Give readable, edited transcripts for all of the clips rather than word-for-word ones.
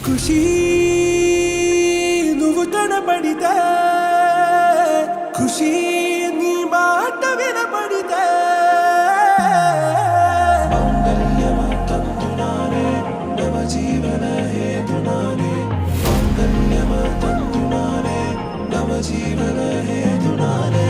ఖుషీ నువ్వు కనపడితే ఖుషీ నీ మాట వినపడితే మంగళ్యమా తంతునానే నవ జీవన హేతునానే మంగళ్యమా తంతునానే నవ జీవన హేతునానే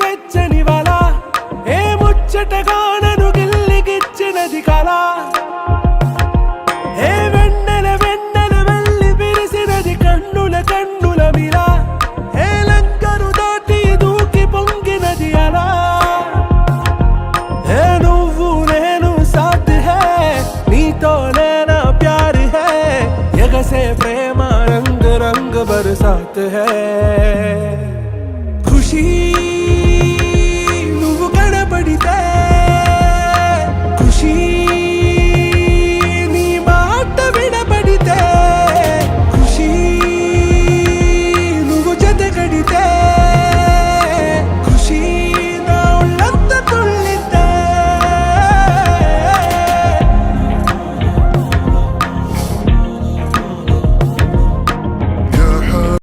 వెచ్చని వల ఏ ముచ్చటగా నన్ను గిల్లిగిచ్చినది కళ ఏ వెన్నెల వెళ్ళి విరిసినది కన్నుల మిల ఏ లంకను దాటి దూకి పొంగినది అలా ఏ నువ్వు నేను సాథ్ హై నీతో లేనా ప్యార్ హై ఎగసే ప్రేమ రంగ్ రంగ్ బరసాత్ హై ఖుషీ